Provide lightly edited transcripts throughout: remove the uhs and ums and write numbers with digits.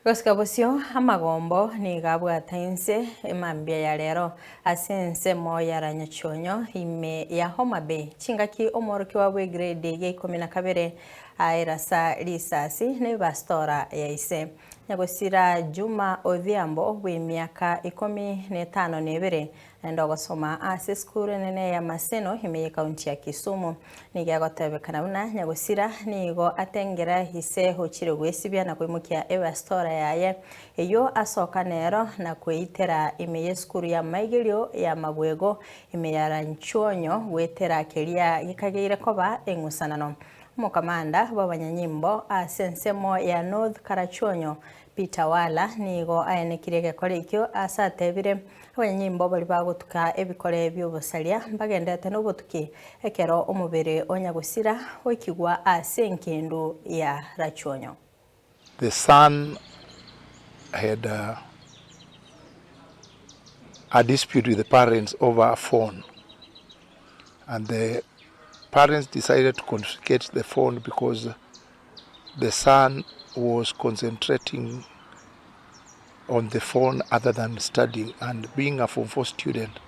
Gosikabusio amagombo ni gabwatainse emambia ya lero asense moya Rachuonyo ime ya Homa Bay chingaki Omworokigwa bwe grade ya 12 airasa risasi ne bastora ya ise nyagosira Juma Odhiambo bwe miaka 15 ndogosoma ase skuru nene ya Maseno ime kaunti ya Kisumu nigagotebekana buna nyagosira nigo atengera hise hochire gwesibya na kwimukia ebastora yaye eyo asoka nero na kweitera ime skuru ya Maigirio ya Magwego ime ya Rachuonyo wetera keria gikageire koba engusanano Mukamanda w'abanyanyimbo asensemo ya North Rachuonyo Peter Wala nigo ayenekire gekore ikyo asatebire abanyanyimbo bali bagotuka ebikore by'obusalia mbagendete n'obotuki ekero omubere onyagusira okigwa asenkindu ya Rachuonyo. The son had a dispute with the parents over a phone, and the parents decided to confiscate the phone because the son was concentrating on the phone other than studying, and being a Form 4 student,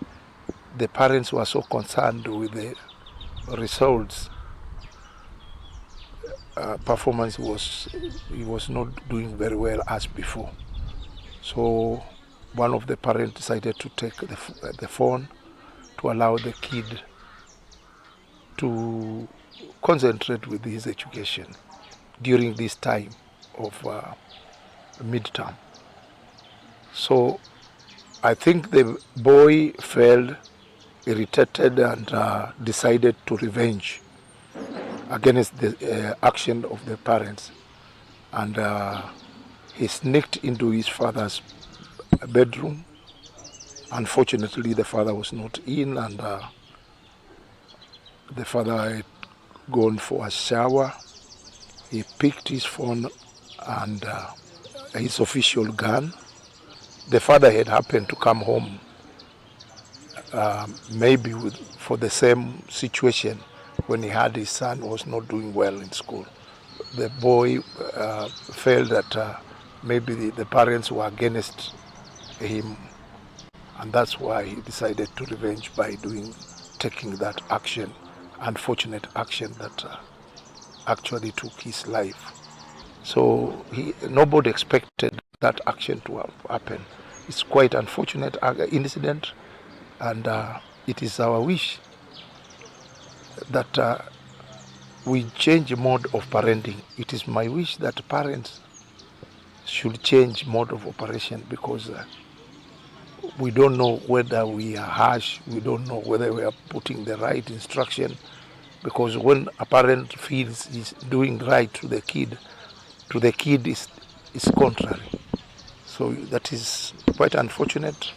the parents were so concerned with the results. Performance he was not doing very well as before. So one of the parents decided to take the phone to allow the kid to concentrate with his education during this time of midterm. So I think the boy felt irritated and decided to revenge against the action of the parents, and he sneaked into his father's bedroom. Unfortunately, the father was not in, and the father had gone for a shower. He picked his phone and his official gun. The father had happened to come home maybe for the same situation when he had his son was not doing well in school. The boy felt that maybe the parents were against him, and that's why he decided to revenge by taking that action, unfortunate action that actually took his life. So nobody expected that action to have happened. It's quite unfortunate incident, and it is our wish that we change mode of parenting. It is my wish that parents should change mode of operation, because we don't know whether we are harsh, we don't know whether we are putting the right instruction, because when a parent feels he's doing right to the kid is contrary. So that is quite unfortunate.